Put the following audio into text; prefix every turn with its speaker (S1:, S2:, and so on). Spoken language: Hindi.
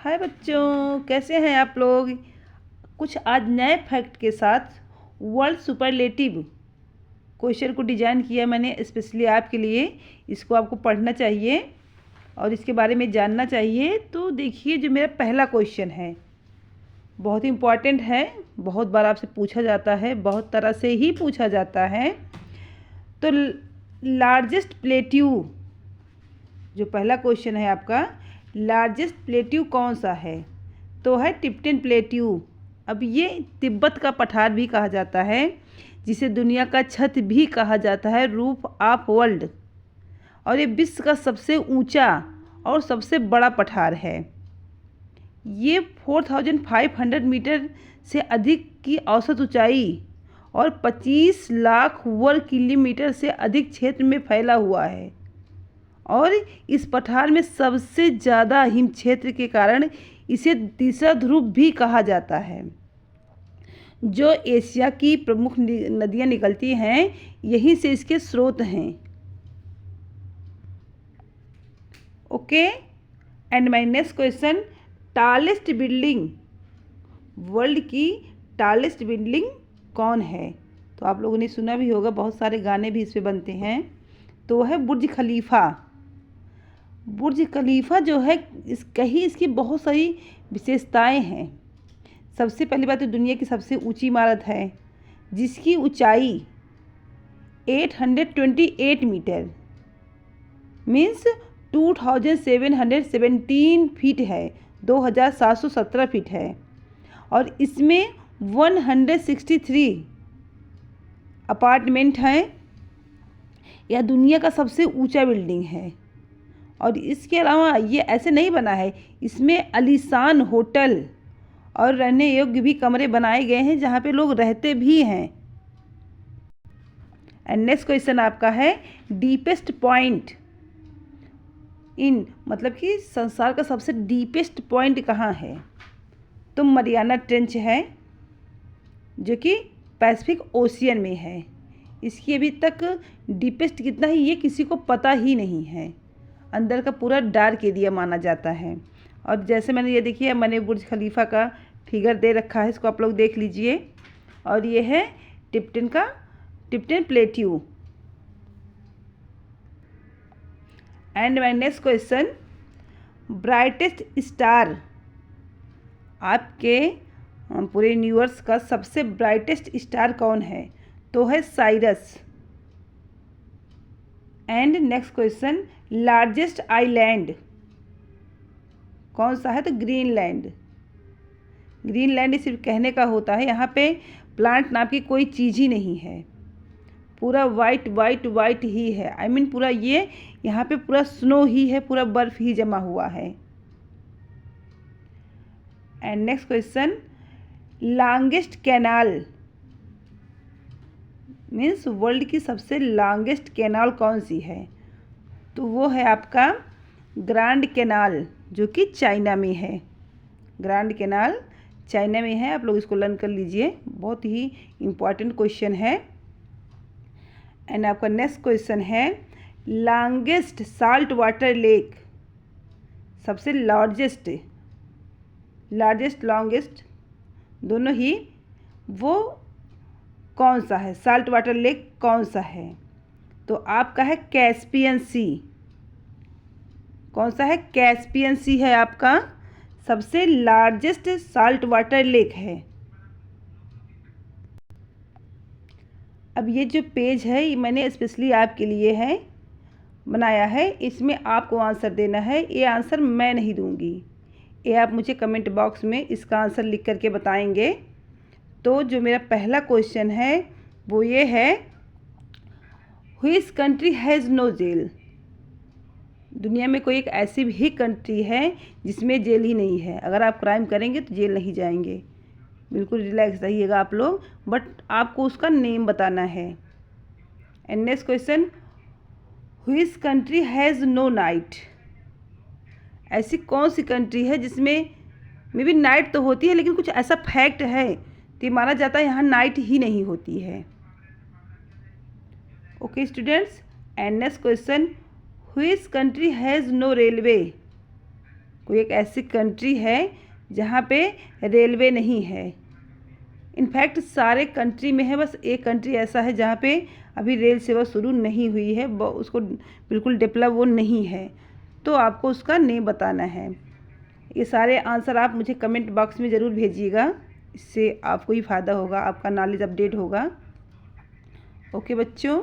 S1: हाय बच्चों, कैसे हैं आप लोग। कुछ आज नए फैक्ट के साथ वर्ल्ड सुपरलेटिव क्वेश्चन को डिज़ाइन किया मैंने स्पेशली आपके लिए। इसको आपको पढ़ना चाहिए और इसके बारे में जानना चाहिए। तो देखिए, जो मेरा पहला क्वेश्चन है बहुत ही इम्पॉर्टेंट है, बहुत बार आपसे पूछा जाता है, बहुत तरह से ही पूछा जाता है। तो लार्जेस्ट प्लेट्यू, जो पहला क्वेश्चन है आपका, लार्जेस्ट प्लेट्यू कौन सा है? तो है टिबेटन प्लेट्यू। अब ये तिब्बत का पठार भी कहा जाता है, जिसे दुनिया का छत भी कहा जाता है, रूफ ऑफ वर्ल्ड। और ये विश्व का सबसे ऊंचा और सबसे बड़ा पठार है। ये 4500 मीटर से अधिक की औसत ऊंचाई और 25 लाख वर्ग किलोमीटर से अधिक क्षेत्र में फैला हुआ है। और इस पठार में सबसे ज़्यादा हिम क्षेत्र के कारण इसे तीसरा ध्रुव भी कहा जाता है। जो एशिया की प्रमुख नदियाँ निकलती हैं, यहीं से इसके स्रोत हैं। Okay, and my next question, tallest building, world की टालेस्ट बिल्डिंग कौन है? तो आप लोगों ने सुना भी होगा, बहुत सारे गाने भी इस पे बनते हैं। तो है बुर्ज खलीफा। बुर्ज खलीफा जो है, इसकी बहुत सारी विशेषताएं हैं। सबसे पहली बात तो दुनिया की सबसे ऊंची इमारत है, जिसकी ऊंचाई 828 मीटर मीन्स 2717 फीट है, 2717 फीट है। और इसमें 163 अपार्टमेंट हैं। यह दुनिया का सबसे ऊंचा बिल्डिंग है। और इसके अलावा ये ऐसे नहीं बना है, इसमें आलीशान होटल और रहने योग्य भी कमरे बनाए गए हैं, जहाँ पे लोग रहते भी हैं। एंड नेक्स्ट क्वेश्चन आपका है, डीपेस्ट पॉइंट इन, मतलब कि संसार का सबसे डीपेस्ट पॉइंट कहाँ है? तो मरियाना ट्रेंच है, जो कि पैसिफिक ओशियन में है। इसकी अभी तक डीपेस्ट कितना है ये किसी को पता ही नहीं है। अंदर का पूरा डार्क एरिया माना जाता है। और जैसे मैंने ये देखिए, मैंने बुर्ज खलीफा का फिगर दे रखा है, इसको आप लोग देख लीजिए। और ये है Tibetan plateau. And my next question, brightest star, आपके पूरे यूनिवर्स का सबसे ब्राइटेस्ट स्टार कौन है? तो है Cyrus. And next question, largest island कौन सा है? तो ग्रीनलैंड। ग्रीनलैंड सिर्फ कहने का होता है, यहाँ पे प्लांट नाम की कोई चीज़ ही नहीं है, पूरा वाइट वाइट वाइट ही है। आई मीन पूरा ये यहाँ पे पूरा स्नो ही है, पूरा बर्फ ही जमा हुआ है। And next question, longest canal means world की सबसे लॉन्गेस्ट कैनाल कौन सी है? तो वो है आपका ग्रैंड कैनाल, जो कि चाइना में है। ग्रैंड कैनाल चाइना में है, आप लोग इसको लर्न कर लीजिए, बहुत ही इम्पॉर्टेंट क्वेश्चन है। एंड आपका नेक्स्ट क्वेश्चन है, लॉन्गेस्ट साल्ट वाटर लेक, सबसे लॉन्गेस्ट लॉन्गेस्ट दोनों ही, वो कौन सा है? साल्ट वाटर लेक कौन सा है? तो आपका है कैस्पियन सी। कौन सा है? कैस्पियन सी है आपका सबसे लार्जेस्ट साल्ट वाटर लेक है। अब ये जो पेज है, ये मैंने स्पेशली आपके लिए है बनाया है, इसमें आपको आंसर देना है। ये आंसर मैं नहीं दूंगी, ये आप मुझे कमेंट बॉक्स में इसका आंसर लिख करके बताएंगे। तो जो मेरा पहला क्वेश्चन है वो ये है, which country has no jail? दुनिया में कोई एक ऐसी भी कंट्री है जिसमें जेल ही नहीं है। अगर आप क्राइम करेंगे तो जेल नहीं जाएंगे, बिल्कुल रिलैक्स रहिएगा आप लोग, बट आपको उसका नेम बताना है। And next question, which country has no night? ऐसी कौन सी कंट्री है जिसमें मे बी नाइट तो होती है, लेकिन कुछ ऐसा फैक्ट है तो माना जाता है यहाँ नाइट ही नहीं होती है। Okay students, and next question, which country has no railway? कोई एक ऐसी कंट्री है जहाँ पे रेलवे नहीं है। इनफैक्ट सारे कंट्री में है, बस एक कंट्री ऐसा है जहाँ पे अभी रेल सेवा शुरू नहीं हुई है, उसको बिल्कुल डेवलप वो नहीं है। तो आपको उसका नेम बताना है। ये सारे आंसर आप मुझे कमेंट बॉक्स में ज़रूर भेजिएगा, इससे आपको ही फ़ायदा होगा, आपका नॉलेज अपडेट होगा। ओके बच्चों।